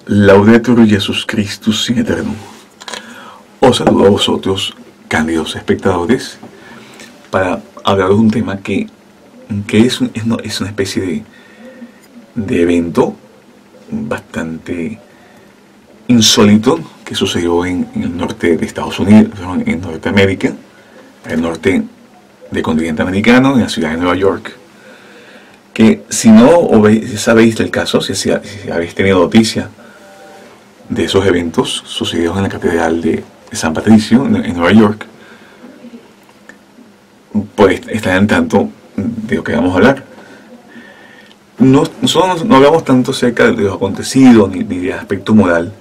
Laudetur Jesus Christus in aeternum. Os saludo a vosotros, cándidos espectadores, para hablar de un tema que es una especie de evento bastante insólito que sucedió en el norte de Estados Unidos, en Norteamérica, el norte del continente americano, en la ciudad de Nueva York. Que si no sabéis del caso, si habéis tenido noticia de esos eventos sucedidos en la Catedral de San Patricio, en Nueva York, pues estarán al tanto de lo que vamos a hablar. Nosotros no hablamos tanto acerca de los acontecidos, ni del aspecto moral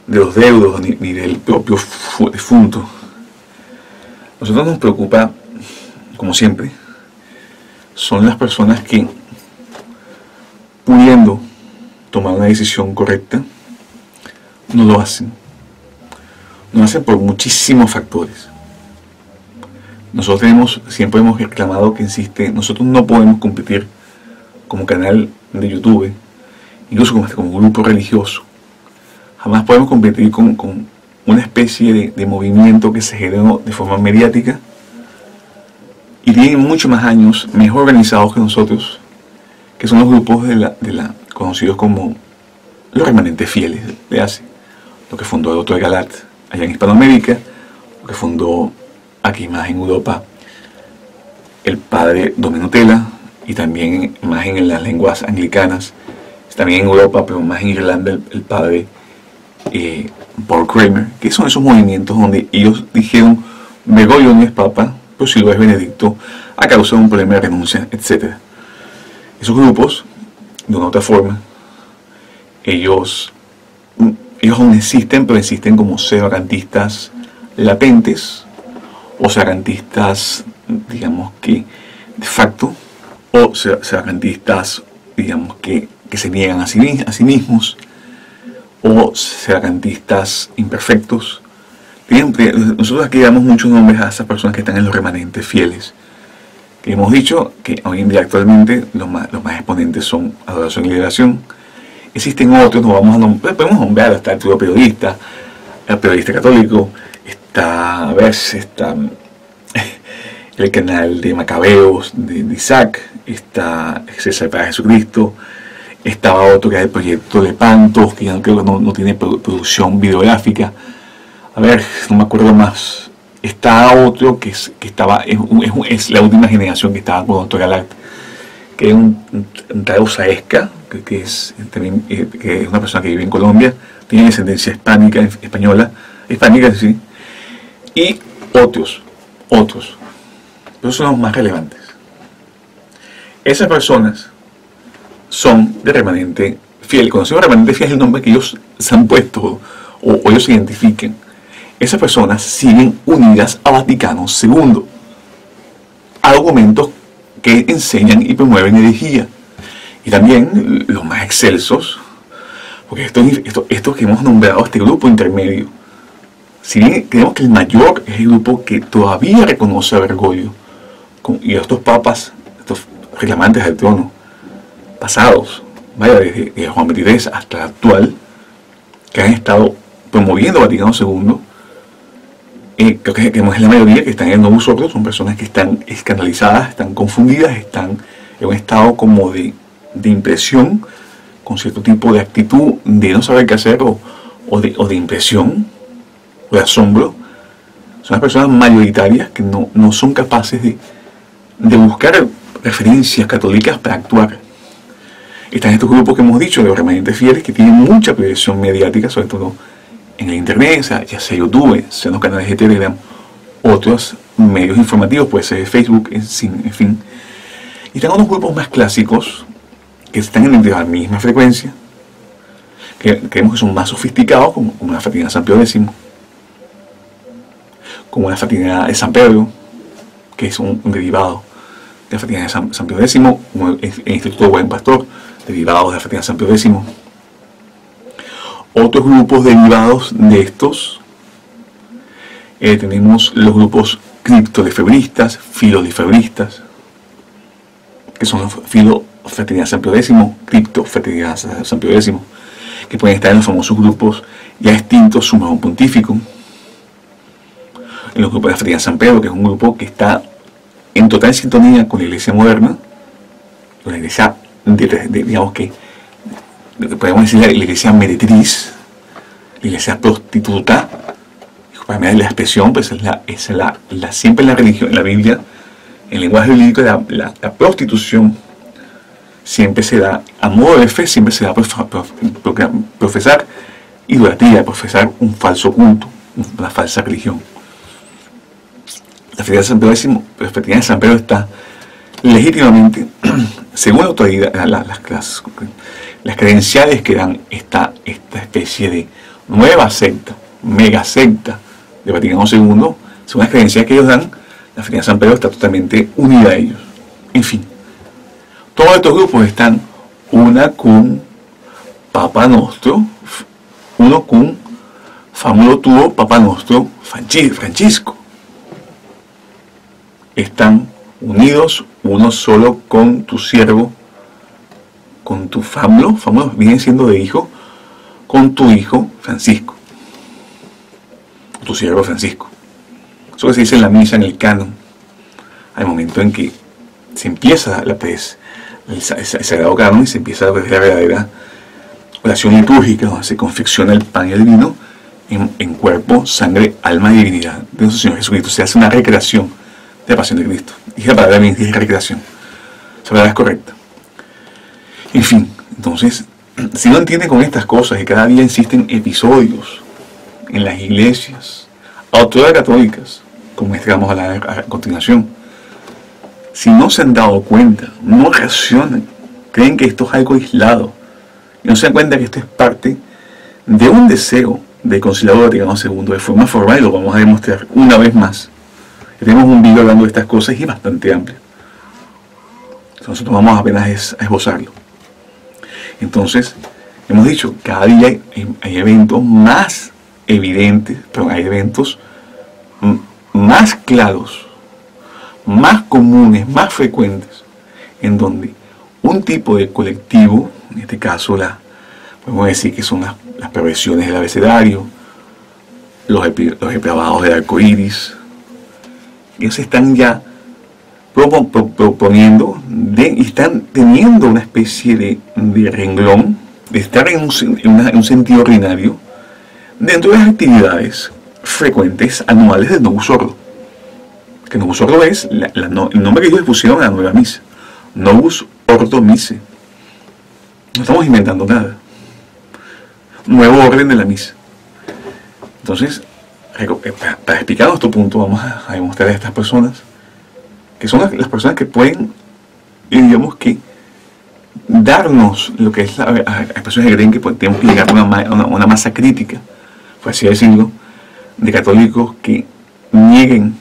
de los deudos, ni del propio difunto. Nosotros nos preocupa, como siempre, son las personas que, pudiendo tomar una decisión correcta, no lo hacen. No lo hacen por muchísimos factores. Nosotros siempre hemos reclamado que nosotros no podemos competir como canal de YouTube, incluso como grupo religioso. Jamás podemos competir con una especie de movimiento que se generó de forma mediática y tienen muchos más años, mejor organizados que nosotros, que son los grupos conocidos como los remanentes fieles de Asia. Lo que fundó el Dr. Galat allá en Hispanoamérica, lo que fundó aquí más en Europa el padre Dominutela, y también más en las lenguas anglicanas, también en Europa, pero más en Irlanda el padre Paul Kramer, que son esos movimientos donde ellos dijeron: Bergoglio no es papa, pero si lo es Benedicto, a causa de un problema de renuncia, etc. Esos grupos, de una u otra forma, ellos aún existen, pero existen como pseudo-acantistas latentes, o pseudo-acantistas, digamos que de facto, o pseudo-acantistas, digamos que se niegan a sí mismos, o pseudo-acantistas imperfectos. Nosotros aquí damos muchos nombres a esas personas que están en los remanentes fieles, que hemos dicho que hoy en día actualmente los más exponentes son Adoración y Liberación. Existen otros, podemos nombrar, está Arturo Periodista, el periodista católico, está el canal de Macabeos de Isaac, está César para Jesucristo, estaba otro que era el proyecto de Pantos, que ya creo que no tiene producción videográfica. A ver, no me acuerdo más. Está otro que es la última generación que estaba con Dr. Galat, que es un Tadeo Saezca, que es una persona que vive en Colombia, tiene descendencia española, sí, y otros, pero son los más relevantes. Esas personas son de remanente fiel. Cuando decimos remanente fiel es el nombre que ellos se han puesto o ellos se identifiquen. Esas personas siguen unidas a Vaticano II, argumentos que enseñan y promueven herejía. Y también los más excelsos, porque esto que hemos nombrado, este grupo intermedio, si bien creemos que el mayor es el grupo que todavía reconoce a Bergoglio y a estos papas, estos reclamantes del trono pasados, desde Juan XXIII hasta el actual, que han estado promoviendo Vaticano II, creo que es la mayoría que están en Novus Ordo, son personas que están escandalizadas, están confundidas, están en un estado como de impresión, con cierto tipo de actitud de no saber qué hacer o de impresión o de asombro. Son las personas mayoritarias que no son capaces de buscar referencias católicas para actuar. Están estos grupos que hemos dicho, de los remanentes fieles, que tienen mucha proyección mediática, sobre todo en el internet, ya sea YouTube, sea los canales de Telegram, otros medios informativos, puede ser Facebook, en fin. Y están otros grupos más clásicos, que están en la misma frecuencia, que creemos que son más sofisticados, como la Fraternidad de San Pío X, como la Fraternidad de San Pedro, que es un derivado de la Fraternidad de San Pío X, como el Instituto Buen Pastor, derivados de la Fraternidad de San Pío X. Otros grupos derivados de estos, tenemos los grupos criptolefebristas, filolefebristas, que son los Fraternidad San Pío X, Cripto Fraternidad San Pío X, que pueden estar en los famosos grupos ya extintos Summo Pontificum, en los grupos de la Fraternidad San Pedro, que es un grupo que está en total sintonía con la iglesia moderna, con la iglesia, digamos que, podemos decir la iglesia meretriz, la iglesia prostituta, para mí la expresión, pues siempre en la religión, en la Biblia, en el lenguaje bíblico, la prostitución siempre se da, a modo de fe, siempre se da profesar idolatría, profesar un falso culto, una falsa religión. La Fraternidad de San Pedro está legítimamente, según la autoridad, las credenciales que dan esta especie de nueva secta, mega secta de Vaticano II, según las credenciales que ellos dan, la Fraternidad de San Pedro está totalmente unida a ellos. En fin, todos estos grupos están una con Papa Nostro, uno con Famulo Tuo Papa Nostro Francisco. Están unidos uno solo con tu siervo, con tu Famulo viene siendo de hijo, con tu hijo Francisco, tu siervo Francisco. Eso que se dice en la misa, en el canon, al momento en que se empieza el sagrado canon y se empieza la verdadera oración litúrgica, donde se confecciona el pan y el vino en cuerpo, sangre, alma y divinidad de nuestro Señor Jesucristo. Se hace una recreación de la pasión de Cristo. Dije la palabra bien, dije recreación. Esa palabra es correcta. En fin, entonces, si no entienden con estas cosas y cada día existen episodios en las iglesias autoridades católicas, como este que vamos a hablar a continuación, si no se han dado cuenta, no reaccionan, creen que esto es algo aislado, y no se dan cuenta que esto es parte de un deseo del Concilio Vaticano II de forma formal, y lo vamos a demostrar una vez más. Tenemos un video hablando de estas cosas y bastante amplio. Nosotros vamos apenas a esbozarlo. Entonces, hemos dicho, cada día hay eventos más evidentes, pero hay eventos más claros, más comunes, más frecuentes, en donde un tipo de colectivo, en este caso podemos decir que son las perversiones del abecedario, los depravados del arco iris, ellos están ya proponiendo y están teniendo una especie de renglón, de estar en un sentido ordinario dentro de las actividades frecuentes anuales del Novus Ordo. Que Novus Ordo es el nombre que ellos pusieron a la nueva misa. Novus Ordo Mise. No estamos inventando nada. Nuevo orden de la misa. Entonces, para explicar nuestro punto, vamos a demostrar a estas personas, que son las personas que pueden, digamos que, darnos lo que es las personas que creen que tenemos que llegar a una masa crítica, por así decirlo, de católicos que nieguen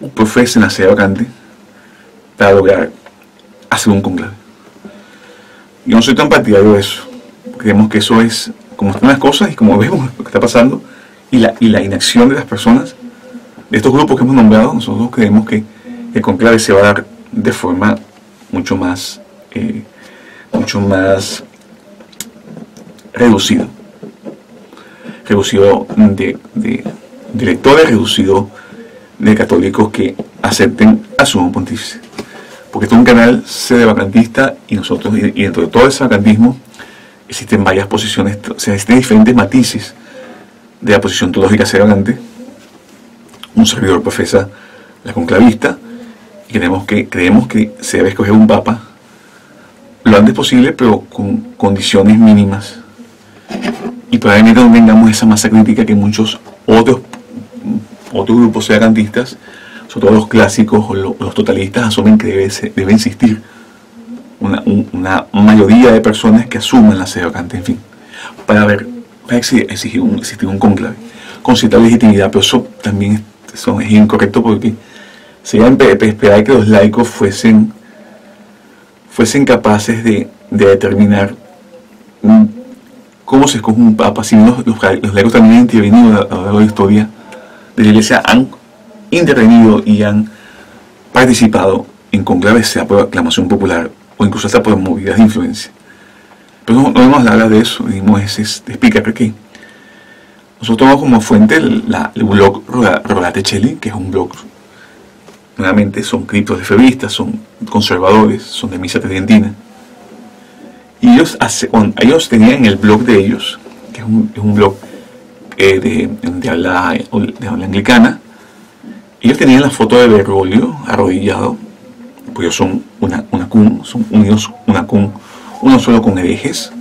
o profesen la sede vacante para lograr hacer un conclave. Yo no soy tan partidario de eso. Creemos que eso es como están las cosas y como vemos lo que está pasando y la inacción de las personas, de estos grupos que hemos nombrado. Nosotros creemos que el conclave se va a dar de forma mucho más reducido de lectores, reducido de católicos que acepten a su Sumo Pontífice, porque esto es un canal sede vacantista y nosotros, y dentro de todo ese vacantismo existen varias posiciones, o sea, existen diferentes matices de la posición teológica sede vacante. Un servidor profesa la conclavista y creemos que se debe escoger un papa lo antes posible, pero con condiciones mínimas, y probablemente no tengamos esa masa crítica que muchos otros grupos sedacantistas, sobre todo los clásicos o los totalistas, asumen que debe existir una mayoría de personas que asuman la sede vacante, en fin, para existir un conclave con cierta legitimidad. Pero eso también es incorrecto, porque sería esperar que los laicos fuesen capaces de determinar cómo se escoge un papa. Si bien los laicos también han intervenido a lo largo de la historia de la Iglesia, han intervenido y han participado en conclaves, sea por aclamación popular o incluso hasta por movidas de influencia. Pero no vamos a hablar de eso, dimos explicar que nosotros tomamos como fuente el blog Rogate Cheli, que es un blog, nuevamente son criptolefebristas, son conservadores, son de misa tridentina. Y ellos tenían el blog de ellos, que es un blog de habla anglicana. Ellos tenían la foto de Bergoglio arrodillado, pues ellos son son unidos uno solo con herejes,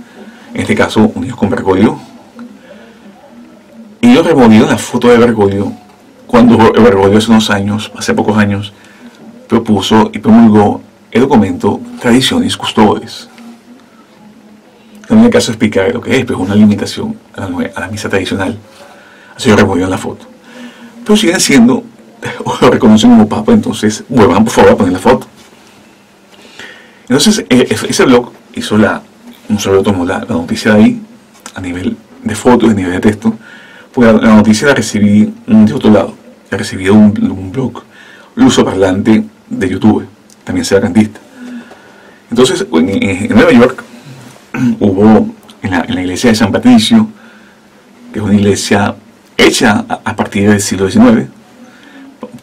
en este caso unidos con Bergoglio. Y ellos removieron la foto de Bergoglio cuando Bergoglio hace pocos años, propuso y promulgó el documento Traditionis Custodes. En el caso de explicar lo que es, pues una limitación a la misa tradicional. Así ellos removieron la foto. Pero siguen siendo, o lo reconocen como papa, entonces vuelvan por favor a poner la foto. Entonces ese blog hizo no solo tomó la noticia de ahí, a nivel de fotos, a nivel de texto, pues la noticia la recibí de otro lado, la recibí de un blog lusoparlante de YouTube, también separatista. Entonces en Nueva York hubo en la iglesia de San Patricio, que es una iglesia hecha a partir del siglo XIX,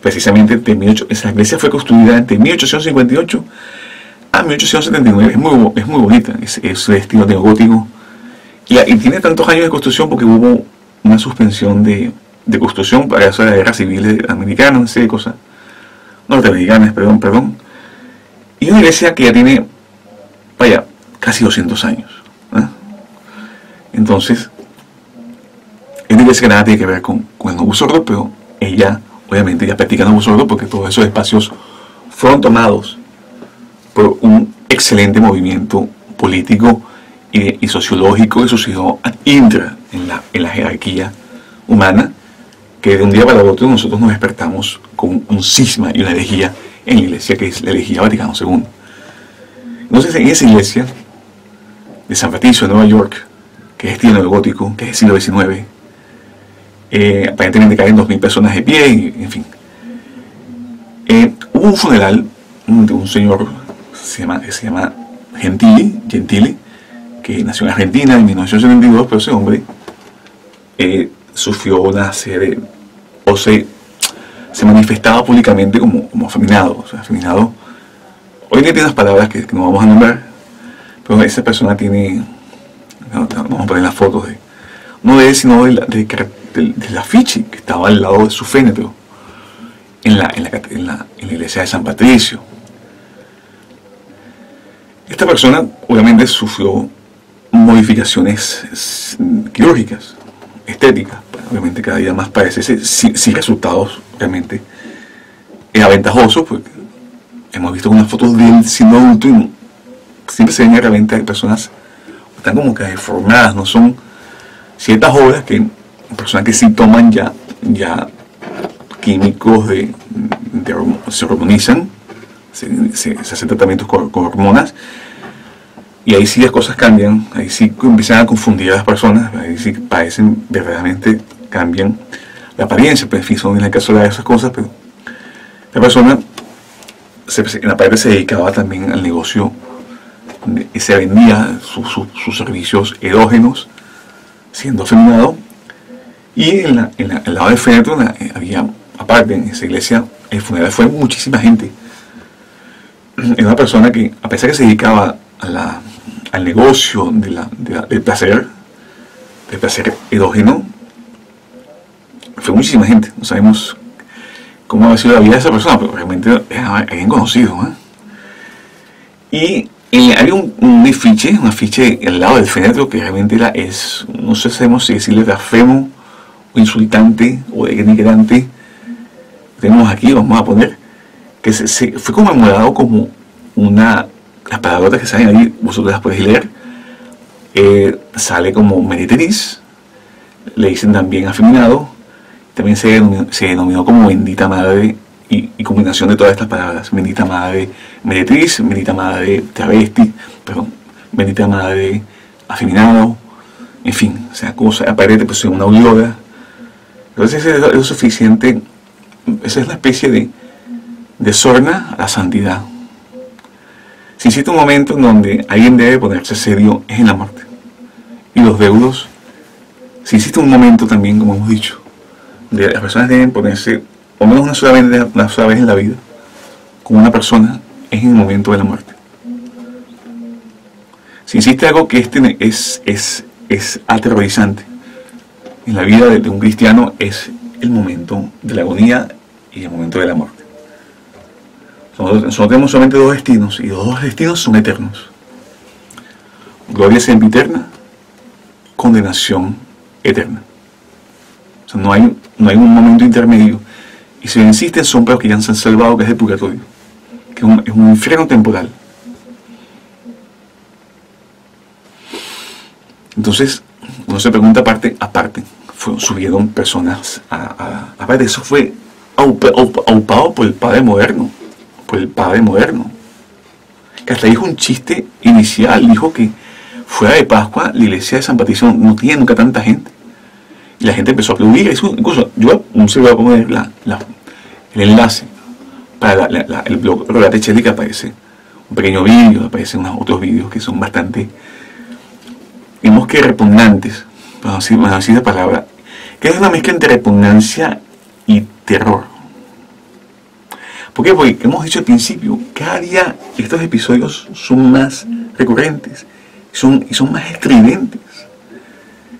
precisamente esa iglesia fue construida entre 1858 a 1879, es muy bonita, es de estilo neogótico, y tiene tantos años de construcción porque hubo una suspensión de construcción para eso de la guerra civil americana, una serie de cosas norteamericanas, perdón, y una iglesia que ya tiene, vaya, casi 200 años. Entonces, es una iglesia que nada tiene que ver con el nuevo sordo, pero ella, obviamente, ya practica el nuevo sordo porque todos esos espacios fueron tomados por un excelente movimiento político y sociológico que sucedió en la jerarquía humana, que de un día para el otro nosotros nos despertamos con un cisma y una herejía en la iglesia, que es la herejía Vaticano II. Entonces, en esa iglesia de San Patricio, de Nueva York, que es estilo neogótico, que es del siglo XIX, aparentemente caen 2.000 personas de pie, en fin. Hubo un funeral de un señor que se llama Gentili, que nació en Argentina en 1972, pero ese hombre sufrió una serie, se manifestaba públicamente como afeminado. O sea, afeminado, hoy le tiene unas palabras que no vamos a nombrar, pero esa persona tiene, vamos a poner las fotos no de él, sino del afiche que estaba al lado de su féretro en la iglesia de San Patricio. Esta persona obviamente sufrió modificaciones quirúrgicas, estéticas, obviamente cada día más parece ser, sin resultados realmente aventajosos, porque hemos visto unas fotos de él siendo adulto y siempre se ven realmente hay personas que están como que deformadas, no son ciertas obras que personas que sí toman ya químicos se hormonizan, se hacen tratamientos con hormonas, y ahí sí las cosas cambian, ahí sí empiezan a confundir a las personas, ahí sí parecen verdaderamente, cambian la apariencia, pero en fin, son en el caso de esas cosas, pero la persona en la parte se dedicaba también al negocio y se vendía sus servicios erógenos siendo afeminado, y al lado del féretro había, aparte en esa iglesia, el funeral fue muchísima gente. Era una persona que, a pesar que se dedicaba al negocio del placer erógeno, fue muchísima gente. No sabemos cómo ha sido la vida de esa persona, pero realmente era alguien conocido, Y había un afiche al lado del féretro que realmente no sabemos si decirle blasfemo o insultante o denigrante. Tenemos aquí, vamos a poner, que fue conmemorado como las palabras que salen ahí, vosotros las podéis leer, sale como meretriz, le dicen también afeminado, también se denominó como bendita madre, y combinación de todas estas palabras, bendita madre meretriz, bendita madre travesti, bendita madre afeminado, en fin, o sea, aparece pues en una audiora. Entonces es suficiente, esa es una especie de sorna a la santidad. Si existe un momento en donde alguien debe ponerse serio, es en la muerte. Y los deudos, si existe un momento también, como hemos dicho, de las personas deben ponerse, o menos una sola vez en la vida, con una persona, es en el momento de la muerte. Si existe algo que es aterrorizante en la vida de un cristiano, es el momento de la agonía y el momento de la muerte. Nosotros tenemos solamente dos destinos, y los dos destinos son eternos. Gloria sempiterna, condenación eterna. O sea, no hay un momento intermedio. Y si insisten, son para los que ya se han salvado, que es el purgatorio, que es un infierno temporal. Entonces, uno se pregunta aparte, subieron personas aparte, eso fue aupado por el padre moderno, que hasta dijo un chiste inicial, dijo que fuera de Pascua la iglesia de San Patricio no tiene nunca tanta gente, y la gente empezó a aplaudir. Eso, incluso yo no sé, voy a poner el enlace para el blog Rogate Cheli, que aparece un pequeño vídeo, aparecen otros vídeos que son bastante, digamos que repugnantes, vamos a decir la palabra, que es una mezcla entre repugnancia y terror. ¿Por qué? Porque hemos dicho al principio, cada día estos episodios son más recurrentes y son más estridentes.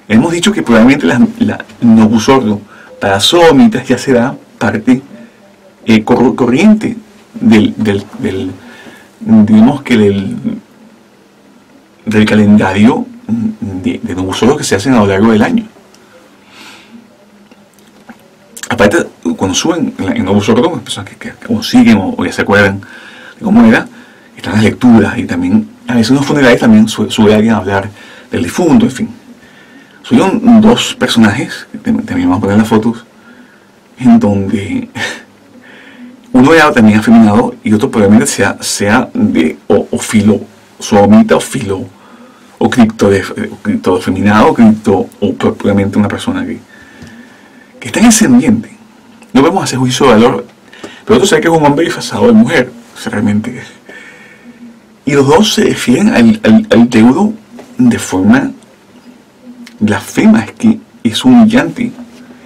Hemos dicho que probablemente la Novus Ordo para sodomitas ya será parte corriente digamos que del calendario de Novus Ordo que se hacen a lo largo del año. Aparte, cuando suben en Novus Ordo, personas que o siguen o ya se acuerdan de cómo era, están las lecturas, y también a veces en los funerales también sube alguien a hablar del difunto, en fin. Subieron dos personajes, que también vamos a poner las fotos, en donde uno era también afeminado y otro probablemente sea de o filo sodomita o filo o cripto afeminado o probablemente una persona que está en ese ambiente. No podemos hacer juicio de valor, pero otro sabe que es un hombre disfrazado de mujer, o sea, realmente. Y los dos se refieren al deudo de forma blasfema. Es que es humillante.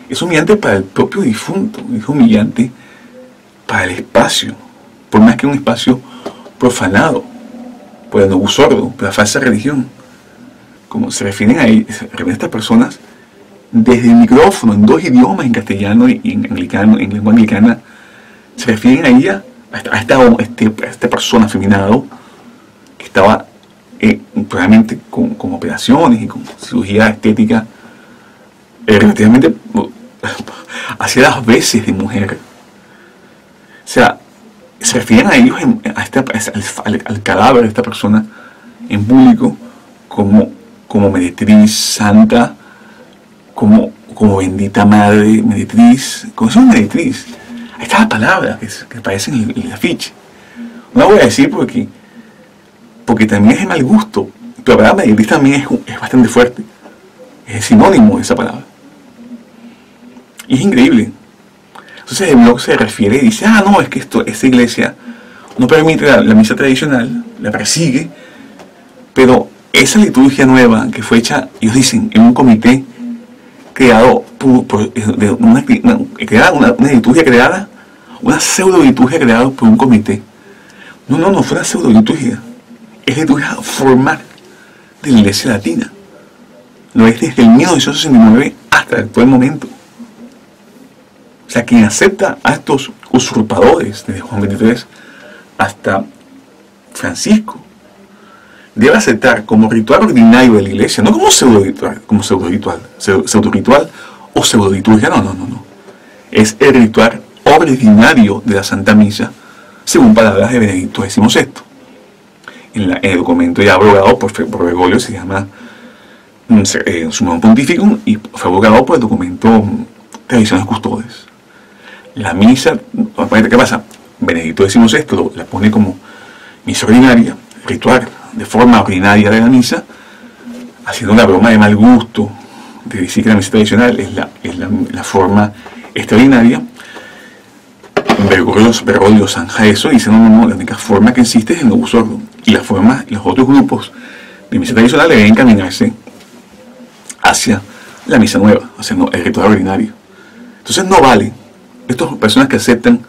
Es humillante para el propio difunto, es humillante para el espacio, por más que un espacio profanado por el Novus Ordo, por la falsa religión. Como se refieren a estas personas desde el micrófono, en dos idiomas, en castellano y en lengua anglicana, se refieren a ella, a esta persona afeminado, que estaba probablemente con operaciones y con cirugía estética relativamente hacia las veces de mujer. O sea, se refieren a ellos, al cadáver de esta persona en público, como meretriz santa, como bendita madre, meretriz, como es una meretriz. Ahí está la palabra que aparece en el afiche. No la voy a decir porque también es de mal gusto, pero la palabra meretriz también es bastante fuerte, es sinónimo de esa palabra. Y es increíble. Entonces el blog se refiere y dice, no, es que esta iglesia no permite la misa tradicional, la persigue, pero esa liturgia nueva que fue hecha, ellos dicen, en un comité creado una liturgia creada, una pseudo liturgia creada por un comité. No fue una pseudo liturgia, es la liturgia formal de la iglesia latina. Lo es desde el 1969 hasta el actual momento. O sea, quien acepta a estos usurpadores, desde Juan XXIII hasta Francisco, debe aceptar como ritual ordinario de la iglesia, no como pseudo-ritual o pseudo-liturgia, no. Es el ritual ordinario de la Santa Misa, según palabras de Benedicto XVI. En el documento ya abrogado por Bergoglio, se llama Summorum Pontificum, y fue abrogado por el documento Tradiciones Custodes. La misa, ¿qué pasa? Benedicto XVI la pone como misa ordinaria, ritual de forma ordinaria de la misa, haciendo una broma de mal gusto de decir que la misa tradicional es la forma extraordinaria. Bergoglio zanja eso y dice, no, la única forma que existe es el Novus Ordo. y las formas, los otros grupos de misa tradicional deben encaminarse hacia la misa nueva, hacia el ritual ordinario. Entonces no vale, estas personas que aceptan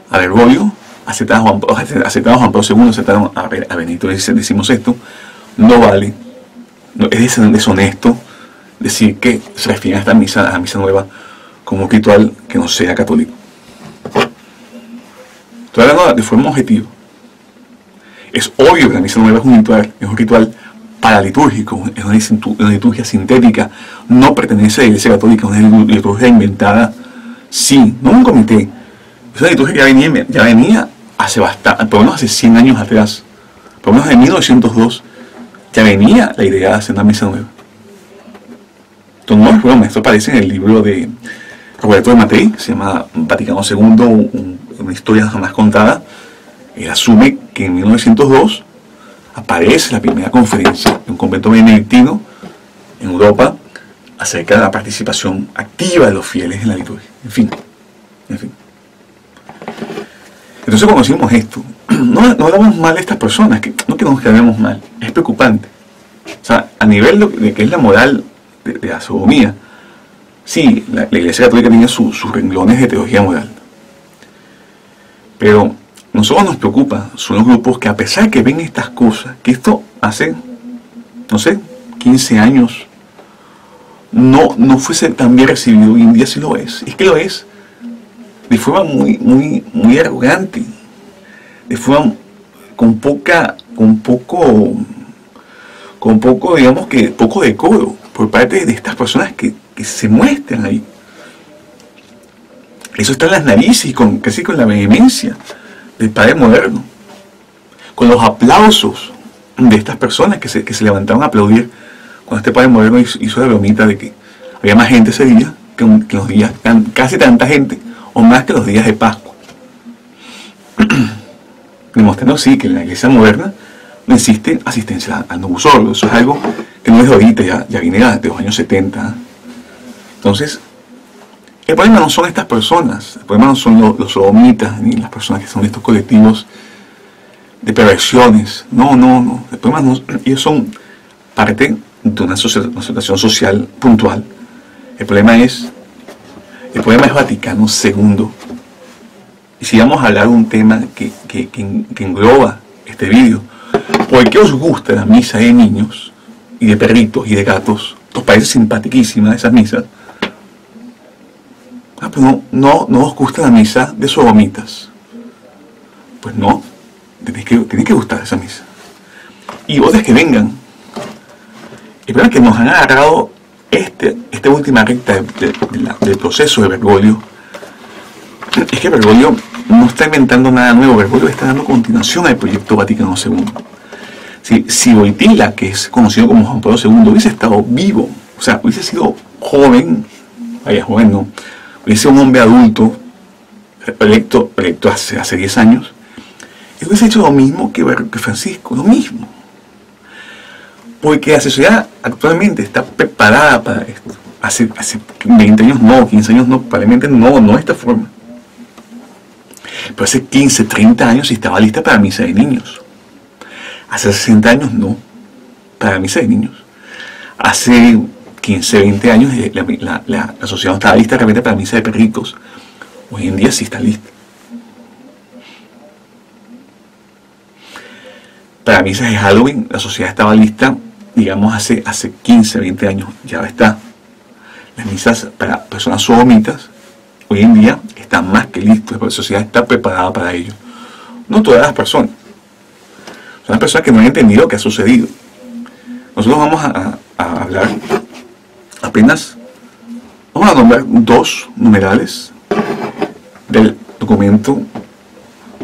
a Bergoglio, aceptaron a Juan Pablo II, aceptaron a Benedicto XVI, no vale, no, es deshonesto decir que se refieren a la misa nueva como un ritual que no sea católico. Estoy hablando de forma objetiva. Es obvio que la misa nueva es un ritual paralitúrgico, es una liturgia sintética, no pertenece a la Iglesia Católica, es una liturgia inventada, sí, no un comité. Es una liturgia que ya venía hace bastante, por lo menos hace 100 años atrás, por lo menos en 1902, ya venía la idea de hacer una misa nueva. Entonces no es broma, esto aparece en el libro de Roberto de Matei, se llama Vaticano II, una historia jamás contada. Él asume que en 1902 aparece la primera conferencia de un convento benedictino en Europa acerca de la participación activa de los fieles en la liturgia. En fin. Entonces cuando decimos esto, no hablamos mal de estas personas, no que nos quedemos mal, es preocupante. O sea, a nivel de que es la moral de la sodomía, sí, la Iglesia Católica tiene sus renglones de teología moral. Pero nosotros nos preocupa, son los grupos que a pesar que ven estas cosas, que esto hace, no sé, 15 años, no fuese tan bien recibido, hoy en día sí lo es. Es que lo es de forma muy arrogante, de forma con poco, digamos que poco decoro por parte de estas personas que se muestran ahí. Eso está en las narices, casi con la vehemencia del padre moderno, con los aplausos de estas personas que se levantaron a aplaudir cuando este padre moderno hizo la bromita de que había más gente ese día que los días, casi tanta gente o más que los días de Pascua, demostrando sí que en la iglesia moderna no existe asistencia al novus ordo. Eso es algo que no es de ahorita, ya viene de los años 70. Entonces el problema no son estas personas, el problema no son los sodomitas ni las personas que son de estos colectivos de perversiones. No. El problema no, ellos son parte de una situación social puntual. El problema es Vaticano II. Y si vamos a hablar de un tema que engloba este vídeo, ¿por qué os gusta la misa de niños y de perritos y de gatos? ¿Os parece simpaticísima esas misas? Pero no os gusta la misa de sodomitas. Pues no, tiene que gustar esa misa. Y otras que vengan. El problema es que nos han agarrado esta última recta del proceso de Bergoglio. Es que Bergoglio no está inventando nada nuevo, Bergoglio está dando continuación al proyecto Vaticano II. Si Wojtyla, que es conocido como Juan Pablo II, hubiese estado vivo, o sea, hubiese sido joven, joven no, hubiese sido un hombre adulto, electo hace 10 años, él hubiese hecho lo mismo que Francisco, lo mismo. Porque la sociedad actualmente está preparada para esto. Hace 20 años no, 15 años no, probablemente no de esta forma. Pero hace 15, 30 años sí estaba lista para misa de niños. Hace 60 años no, para misa de niños. Hace 15, 20 años la sociedad no estaba lista realmente para misa de perritos. Hoy en día sí está lista. Para misas de Halloween la sociedad estaba lista, digamos, hace 15, 20 años. Ya está. Las misas para personas sodomitas hoy en día están más que listas, porque la sociedad está preparada para ello. No todas las personas. Son las personas que no han entendido qué ha sucedido. Nosotros vamos a hablar apenas, vamos a nombrar 2 numerales del documento,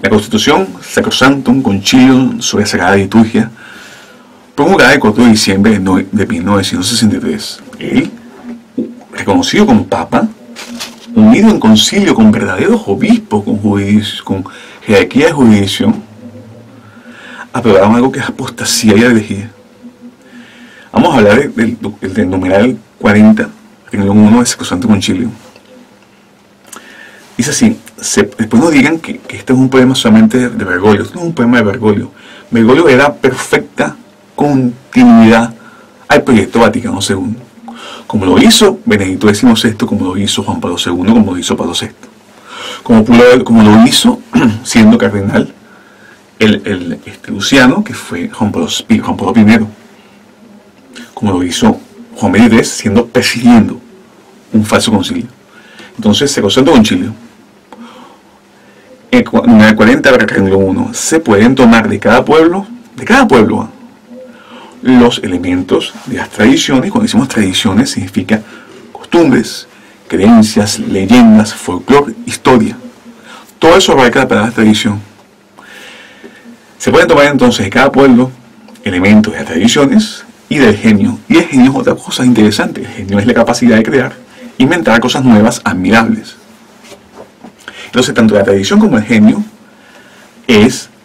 la Constitución Sacrosanctum Concilium sobre la Sagrada Liturgia, promulgada el 4 de diciembre de 1963. Él, reconocido como Papa, unido en concilio con verdaderos obispos, con jerarquía de jurisdicción, aprobaron algo que es apostasía y herejía. Vamos a hablar del numeral 40, renglón 1 de Sacrosanctum Concilium. Dice así: después no digan que este es un poema solamente de Bergoglio. Esto no es un poema de Bergoglio. Bergoglio era perfecta continuidad al proyecto Vaticano II, como lo hizo Benedicto XVI, como lo hizo Juan Pablo II, como lo hizo Pablo VI, como lo hizo siendo cardenal Luciano, que fue Juan Pablo I, como lo hizo Juan XXIII, presidiendo un falso concilio. Entonces, Sacrosanto Concilio, en el 40, renglón 1, se pueden tomar de cada pueblo, los elementos de las tradiciones. Cuando decimos tradiciones, significa costumbres, creencias, leyendas, folclore, historia. Todo eso abarca la palabra tradición. Se pueden tomar entonces de cada pueblo elementos de las tradiciones y del genio. Y el genio es otra cosa interesante. El genio es la capacidad de crear, inventar cosas nuevas, admirables. Entonces, tanto la tradición como el genio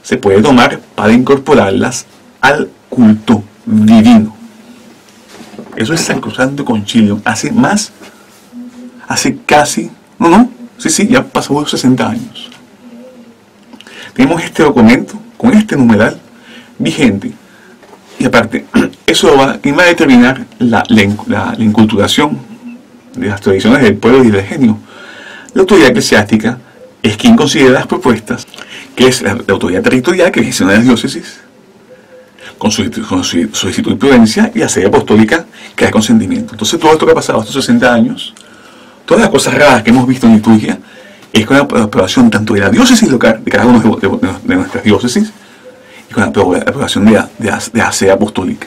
se puede tomar para incorporarlas al culto divino. Eso es Sacrosanto Concilio. Ya pasó los 60 años. Tenemos este documento con este numeral vigente. Y aparte, eso va a determinar la inculturación de las tradiciones del pueblo y del genio. La autoridad eclesiástica es quien considera las propuestas, que es la autoridad territorial que gestiona las diócesis, con su solicitud y prudencia, y la sede apostólica que da consentimiento. Entonces, todo esto que ha pasado estos 60 años, todas las cosas raras que hemos visto en liturgia, es con la aprobación tanto de la diócesis local, de cada una de nuestras diócesis, y con la aprobación de la sede apostólica.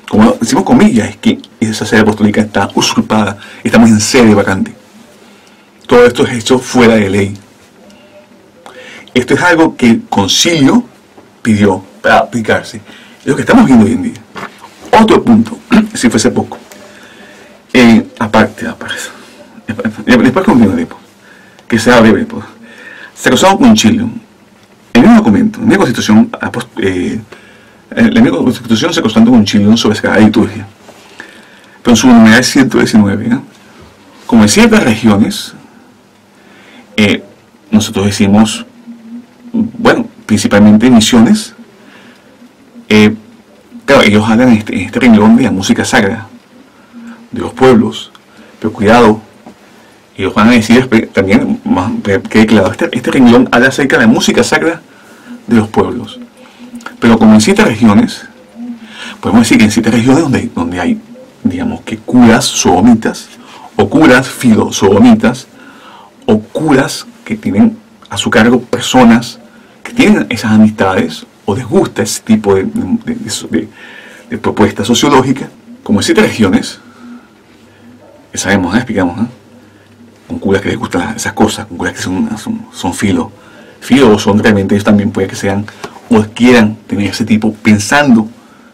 Como decimos comillas, es que esa sede apostólica está usurpada, estamos en sede vacante. Todo esto es hecho fuera de ley. Esto es algo que el concilio pidió para aplicarse. Es lo que estamos viendo hoy en día. Otro punto, si fuese poco. Aparte. Después continuaremos. Que sea breve. Sacrosanto Concilio. En el mismo documento, en la Constitución, Sacrosanto Concilio sobre Sagrada Liturgia. Pero en su numeral 119, como en ciertas regiones, nosotros decimos, principalmente misiones, claro, ellos hablan en este renglón de la música sagrada de los pueblos, pero cuidado, ellos van a decir también, que claro, este renglón habla acerca de la música sagrada de los pueblos, pero como en ciertas regiones, podemos decir que en ciertas regiones donde hay, digamos, que curas sodomitas, o curas filosodomitas, o curas que tienen a su cargo personas que tienen esas amistades o les gusta ese tipo de propuesta sociológica, como en ciertas regiones, que sabemos, explicamos, con curas que les gustan esas cosas, con curas que son filo o son realmente, ellos también puede que sean o quieran tener ese tipo, pensando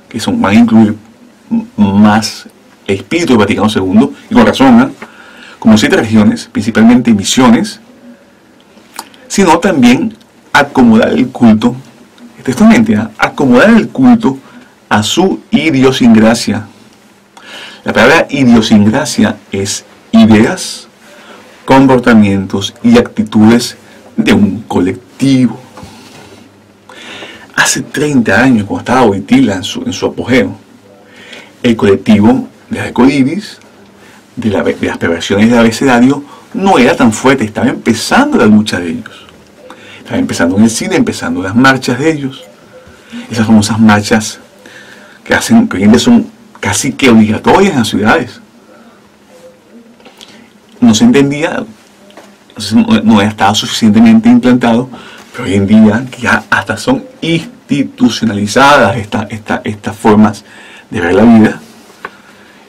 que van a incluir más el espíritu del Vaticano II, y con razón, como en ciertas regiones, principalmente misiones, sino también acomodar el culto, textualmente, acomodar el culto a su idiosincrasia. La palabra idiosincrasia es ideas, comportamientos y actitudes de un colectivo. Hace 30 años, cuando estaba Wojtyla en su apogeo, el colectivo de las Ecodidis, de las perversiones del abecedario, no era tan fuerte. Estaba empezando la lucha de ellos. Estaba empezando en el cine, empezando las marchas de ellos. Esas famosas marchas que hoy en día son casi que obligatorias en las ciudades. No se entendía, no estaba suficientemente implantado, pero hoy en día ya hasta son institucionalizadas estas formas de ver la vida.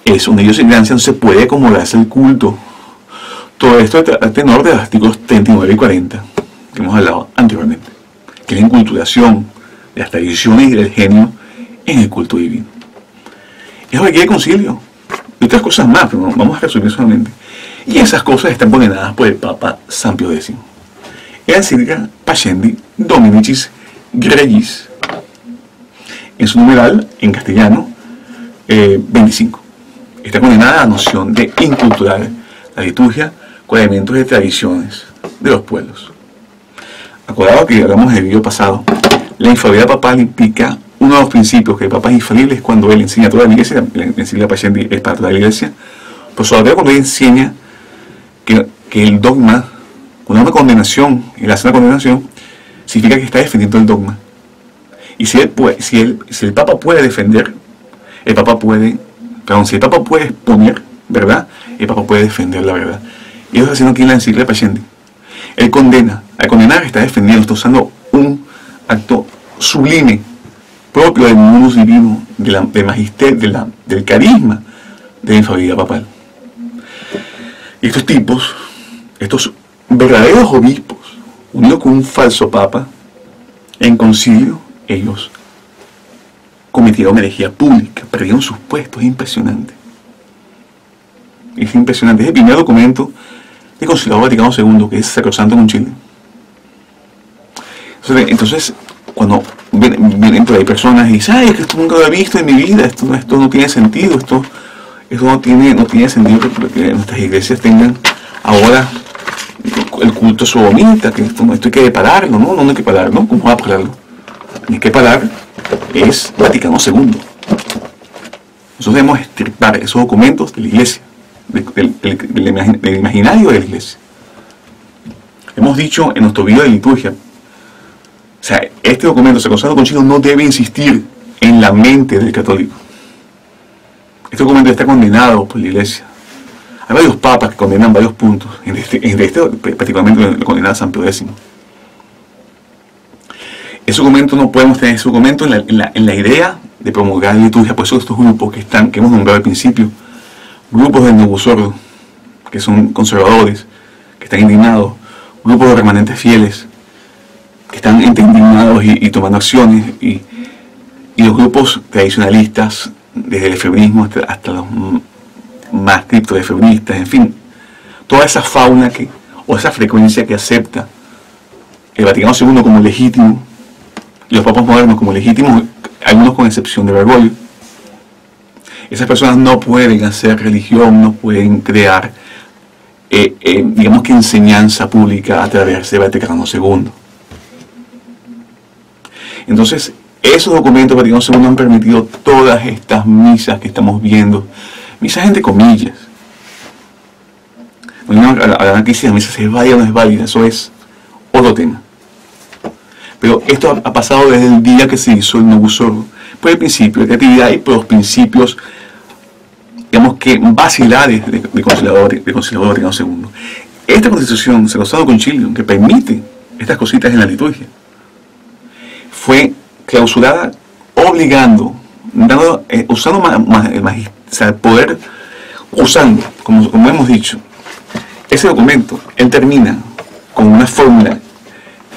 Es una idiosincrasia, no se puede acomodarse el culto. Todo esto a tenor de los artículos 39 y 40 que hemos hablado anteriormente, que es la inculturación de las tradiciones y del genio en el culto divino. Eso requiere concilio y otras cosas más, pero vamos a resumir solamente. Y esas cosas están condenadas por el Papa San Pío X. Encíclica Pascendi Dominicis Gregis, en su numeral en castellano 25. Está condenada a la noción de inculturar la liturgia con elementos de tradiciones de los pueblos. Acordado que hablamos del video pasado, La infalibilidad papal implica uno de los principios que el Papa es infalible es cuando él enseña a toda la iglesia, la encíclica Pacem es para toda la iglesia, pero sobre todo cuando él enseña que el dogma, cuando hay una condenación, él hace una condenación, significa que está defendiendo el dogma. Y si el Papa puede defender, si el Papa puede exponer verdad, el Papa puede defender la verdad. Y eso está haciendo aquí en la encíclica Pacem. Él condena, al condenar está defendiendo, está usando un acto sublime, propio del mundo divino, del magisterio, del carisma de la infalibilidad papal. Y estos tipos, estos verdaderos obispos, unidos con un falso papa, en concilio, ellos cometieron herejía pública, perdieron sus puestos. Es impresionante. Es impresionante. Es el primer documento del Concilio Vaticano II, que es Sacrosanto Concilio. Entonces, cuando vienen por ahí personas y dicen, ay, es que esto nunca lo he visto en mi vida, esto no tiene sentido, esto no tiene sentido que nuestras iglesias tengan ahora el culto sodomita, que esto hay que pararlo, no hay que pararlo, ¿cómo va a pararlo? Hay que parar es Vaticano II. Nosotros debemos extirpar esos documentos de la iglesia, del imaginario de la iglesia. Hemos dicho en nuestro video de liturgia, o sea, este documento, Sacrosanto Concilio, no debe insistir en la mente del católico. Este documento está condenado por la iglesia. Hay varios papas que condenan varios puntos. En este particularmente lo condena San Pío X. Ese documento no podemos tener ese documento en la idea de promulgar la liturgia. Por eso estos grupos que hemos nombrado al principio, grupos del Nuevo Sordo, que son conservadores, que están indignados, grupos de remanentes fieles, que están indignados y tomando acciones, y los grupos tradicionalistas, desde el efebrismo hasta los más criptodefebristas, en fin, toda esa fauna o esa frecuencia que acepta el Vaticano II como legítimo y los papas modernos como legítimos, algunos con excepción de Bergoglio. Esas personas no pueden hacer religión, no pueden crear digamos que enseñanza pública a través del Vaticano II. Entonces, esos documentos del Vaticano II han permitido todas estas misas que estamos viendo, misas entre comillas. Hablar aquí si la misa es válida o no es válida, eso es otro tema. Pero esto ha pasado desde el día que se hizo el Novus Ordo, por el principio de creatividad y por los principios, digamos que vacilares de Conciliador Vaticano II. Esta constitución, Sacrosanto Concilio, que permite estas cositas en la liturgia, fue clausurada obligando, usando el poder, como hemos dicho, ese documento, él termina con una fórmula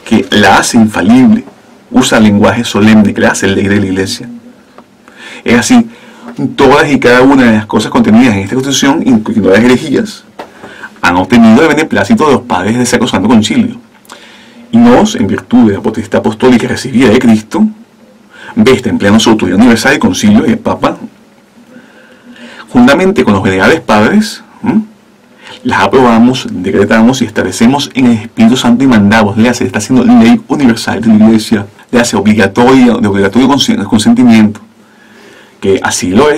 que la hace infalible, usa lenguaje solemne, que la hace ley de la iglesia. Es así, todas y cada una de las cosas contenidas en esta constitución, incluyendo las herejías, han obtenido el beneplácito de los padres del Sacrosanto Concilio. Y nos, en virtud de la potestad apostólica recibida de Cristo, vesta en pleno su autoridad universal el concilio y el Papa, juntamente con los venerales padres, las aprobamos, decretamos y establecemos en el Espíritu Santo y mandamos, le está haciendo ley universal de la iglesia, le hace obligatorio consentimiento, que así lo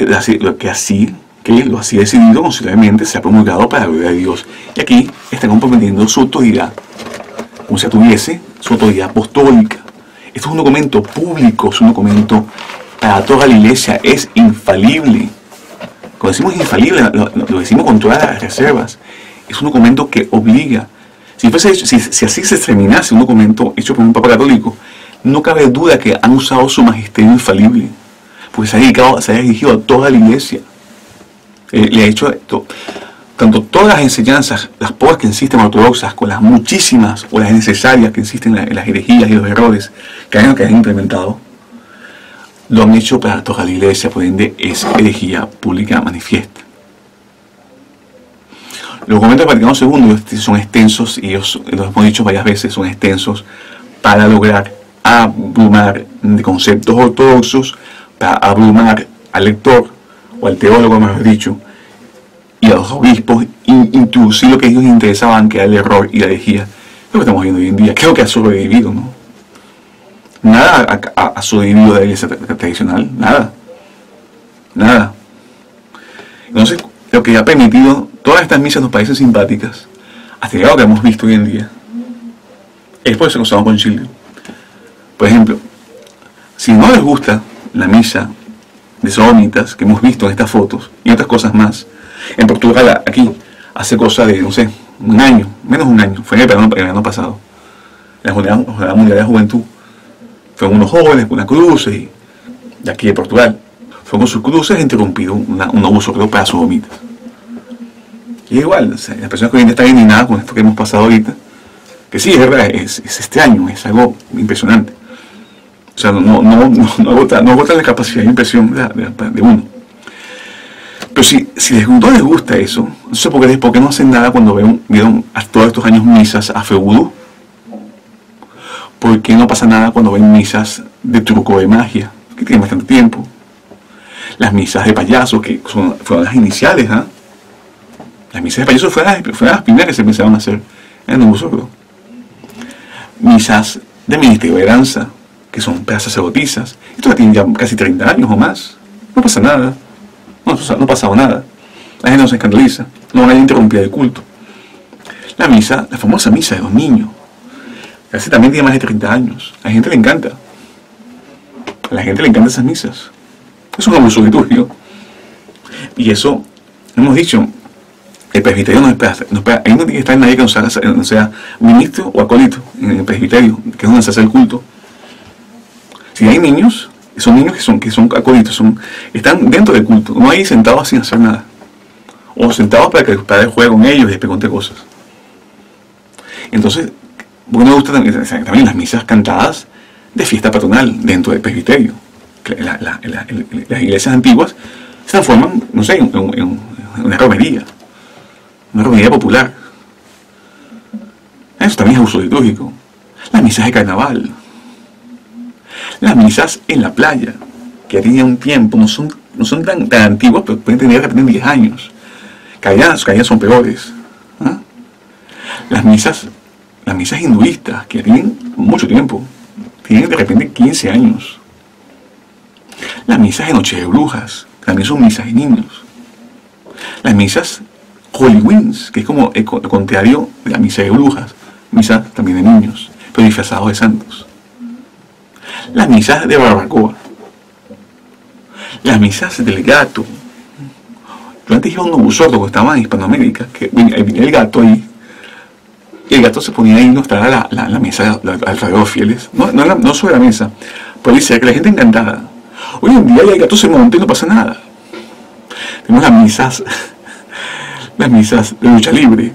así decidido conciliablemente se ha promulgado para la gloria de Dios. Y aquí está comprometiendo su autoridad, como si tuviese su autoridad apostólica. Esto es un documento público, es un documento para toda la iglesia, es infalible. Cuando decimos infalible, lo decimos con todas las reservas. Es un documento que obliga. Si así se exterminase un documento hecho por un papa católico, no cabe duda que han usado su magisterio infalible, porque se ha dirigido a toda la iglesia. Le ha hecho esto. Tanto todas las enseñanzas, las pocas que existen ortodoxas, con las muchísimas o las necesarias que existen en las herejías y los errores que han implementado, lo han hecho para toda la iglesia, por ende es herejía pública manifiesta. Los documentos del Vaticano II son extensos, y ellos, lo hemos dicho varias veces, son extensos para lograr abrumar de conceptos ortodoxos, para abrumar al lector, o al teólogo mejor dicho, y a los obispos, introducir lo que a ellos les interesaban, que era el error y la herejía. Es lo que estamos viendo hoy en día, creo que ha sobrevivido, ¿no? Nada ha sobrevivido de la iglesia tradicional, nada. Nada. Entonces, lo que ha permitido, todas estas misas nos parecen simpáticas, hasta llegado que hemos visto hoy en día. Es por eso que usamos concilio. Por ejemplo, si no les gusta la misa de sodomitas que hemos visto en estas fotos y otras cosas más, en Portugal, aquí, hace cosa de, no sé, un año, menos de un año, fue en el verano pasado, la Jornada Mundial de Juventud. Fueron unos jóvenes con una cruz y de aquí de Portugal. Fueron con sus cruces interrumpido un abuso creo para sodomitas. Y igual, o sea, las personas que hoy en día están indignadas con esto que hemos pasado ahorita, que sí, es verdad, es este año, es algo impresionante. O sea, no agota la capacidad de impresión de uno. Pero si no les gusta eso, no sé por qué no hacen nada cuando vieron a todos estos años misas a feudo. ¿Por qué no pasa nada cuando ven misas de truco de magia, que tienen bastante tiempo? Las misas de payasos, que fueron las iniciales, ¿ah? Las misas de payasos fueron las primeras que se empezaron a hacer en el Nuevo Sordo. Misas de ministerio de danza, que son sacerdotisas. Esto ya tiene ya casi 30 años o más. No pasa nada. No ha pasado nada. La gente no se escandaliza. No van a interrumpir el culto. La famosa misa de los niños. Casi también tiene más de 30 años. A la gente le encanta. A la gente le encantan esas misas. Es un abuso litúrgico. Y eso, hemos dicho, el presbiterio no espera. Ahí no tiene que estar nadie que no sea ministro o acólito en el presbiterio, que es donde se hace el culto. Si hay niños, son niños que son acólitos, están dentro del culto, no ahí sentados sin hacer nada. O sentados para que el padre juegue con ellos y les pregunte cosas. Entonces, porque me gusta también las misas cantadas de fiesta patronal dentro del presbiterio. Las iglesias antiguas se transforman, no sé, en una romería popular. Eso también es uso litúrgico. Las misas de carnaval, las misas en la playa, que ya tenían un tiempo, no son tan antiguas, pero pueden tener de repente 10 años. Que allá son peores. ¿Ah? Las misas hinduistas, que tienen mucho tiempo, tienen de repente 15 años. Las misas de Noche de Brujas, también son misas de niños. Las misas Halloween, que es como el contrario de la misa de brujas, misas también de niños, pero disfrazados de santos. Las misas de barbacoa, las misas del gato. Yo antes iba a un Nuevo Sordo cuando estaba en Hispanoamérica, que venía el gato ahí, y el gato se ponía ahí, no estaba la mesa alrededor de los fieles, no sobre la mesa, pero dice que la gente encantada. Hoy en día el gato se monta y no pasa nada. Tenemos las misas de lucha libre,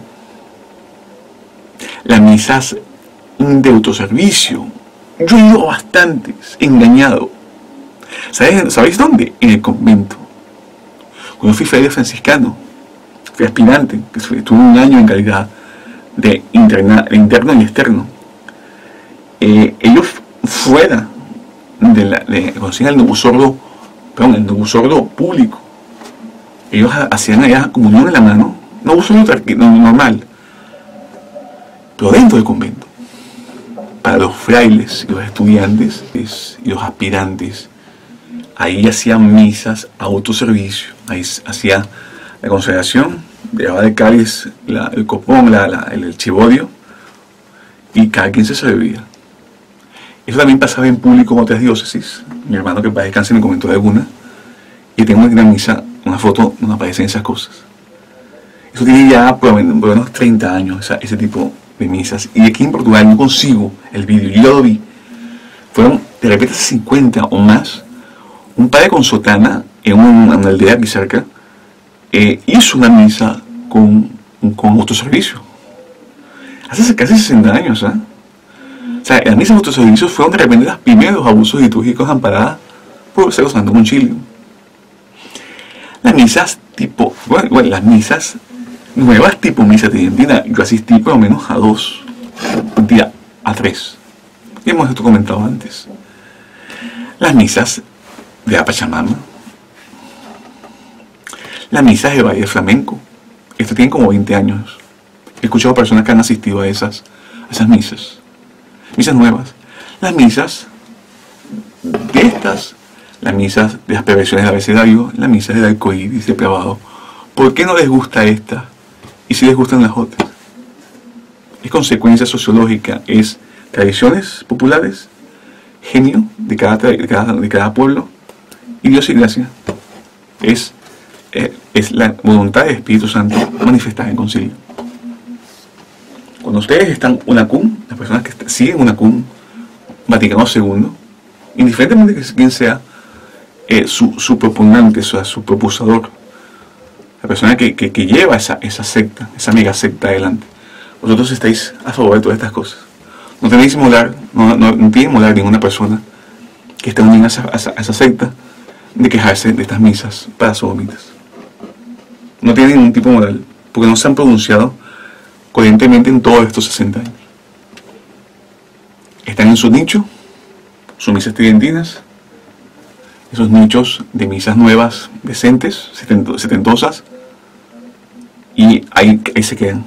las misas de autoservicio. Yo he ido a bastantes, engañado. ¿Sabéis dónde? En el convento. Cuando fui fraile franciscano, fui aspirante, que estuve un año en calidad de interno y externo. Ellos fuera conocían el Nuevo Sordo público. Ellos hacían allá comunión en la mano, no uso normal, pero dentro del convento. Para los frailes y los estudiantes y los aspirantes, ahí hacían misas a autoservicio. Ahí hacía la consagración, llevaba de cáliz el copón, el chivodio, y cada quien se servía. Eso también pasaba en público en otras diócesis. Mi hermano, que para descanse, me comentó de alguna, y tengo una misa, una foto donde aparecen esas cosas. Eso tiene ya por lo menos 30 años, ese tipo de misas. Y aquí en Portugal no consigo el vídeo, yo lo vi. Fueron de repente 50 o más. Un padre con sotana en una aldea aquí cerca hizo una misa con autoservicio. Hace casi 60 años, ¿eh? O sea, las misas de autoservicio fueron de repente los primeros abusos litúrgicos amparadas por el Santo Concilio. Las misas las misas nuevas tipo misa tridentina, yo asistí por lo menos a 2, a 3. Y hemos esto comentado antes. Las misas de la Pachamama, las misas de baile flamenco. Esto tiene como 20 años. He escuchado personas que han asistido a esas misas nuevas. Las misas poetas, las misas de las perversiones del abecedario, las misas del arcoíris depravado. ¿Por qué no les gusta esta? ¿Y si les gustan las otras? Es consecuencia sociológica, es tradiciones populares, genio de cada pueblo, idiosincrasia. Es la voluntad del Espíritu Santo manifestada en concilio. Cuando ustedes están UNACUM, las personas que siguen UNACUM, Vaticano II, indiferentemente de quién sea su proponente, su propulsador, la persona que lleva esa secta, esa mega secta adelante, vosotros estáis a favor de todas estas cosas. No tenéis que molar, no tiene que molar ninguna persona que esté unida a esa secta de quejarse de estas misas para sodomitas. No tiene ningún tipo de moral, porque no se han pronunciado coherentemente en todos estos 60 años. Están en su nicho, sus misas tridentinas, esos nichos de misas nuevas, decentes, setentosas, y ahí se quedan.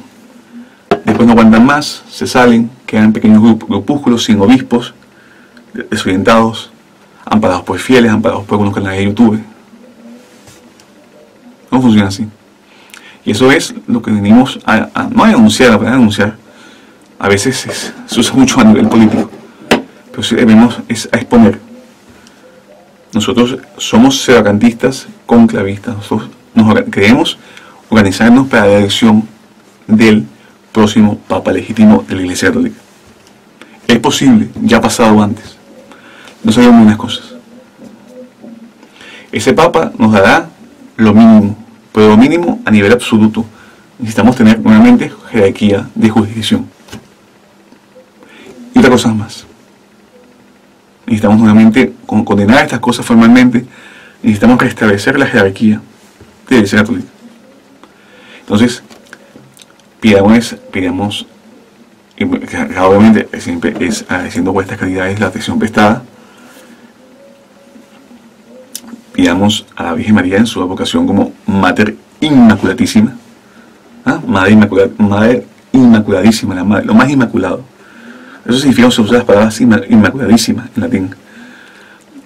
Después no aguantan más, se salen, quedan pequeños grupúsculos sin obispos, desorientados, amparados por fieles, amparados por algunos canales de YouTube. No funciona así. Y eso es lo que venimos no a denunciar, a denunciar. A veces se usa mucho a nivel político, pero sí debemos a exponer. Nosotros somos sedacantistas conclavistas. Nosotros queremos organizarnos para la elección del próximo Papa legítimo de la Iglesia Católica. Es posible, ya ha pasado antes. No sabemos unas cosas. Ese Papa nos dará lo mínimo, pero lo mínimo a nivel absoluto. Necesitamos tener nuevamente jerarquía de jurisdicción. Y otra cosa más. Necesitamos nuevamente condenar estas cosas formalmente. Necesitamos restablecer la jerarquía de la Iglesia Católica. Entonces, pidamos, obviamente siempre es agradeciendo vuestras calidades la atención prestada. Pidamos a la Virgen María en su vocación como Mater Inmaculatísima, Madre Inmaculadísima, lo más inmaculado. Eso significa, se usa las palabras inmaculadísima en latín.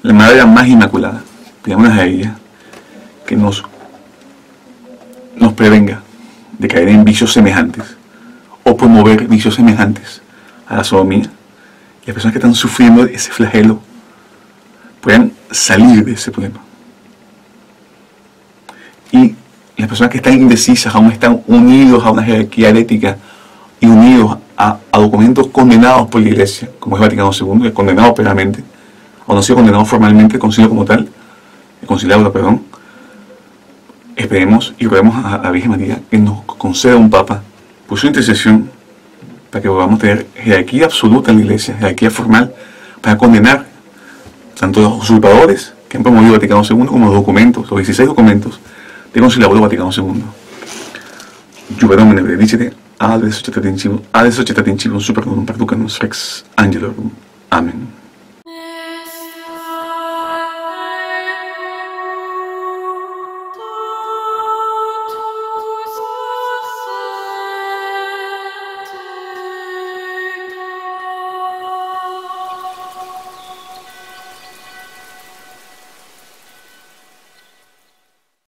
La Madre la más inmaculada. Pidamos a ella que nos prevenga de caer en vicios semejantes o promover vicios semejantes a la sodomía. Y las personas que están sufriendo ese flagelo puedan salir de ese problema. Y las personas que están indecisas, aún están unidos a una jerarquía herética y unidos a documentos condenados por la Iglesia, como es Vaticano II, que es condenado penalmente, o no ha sido condenado formalmente, el concilio como tal, el concilio, perdón. Esperemos y roguemos a la Virgen María que nos conceda un Papa por su intercesión, para que podamos tener jerarquía absoluta en la Iglesia, jerarquía formal, para condenar tanto los usurpadores que han promovido Vaticano II como los documentos, los 16 documentos del Concilio Vaticano II. Juverum in benedicite, ad societatem civum super non perducamus rex angelorum. Amen.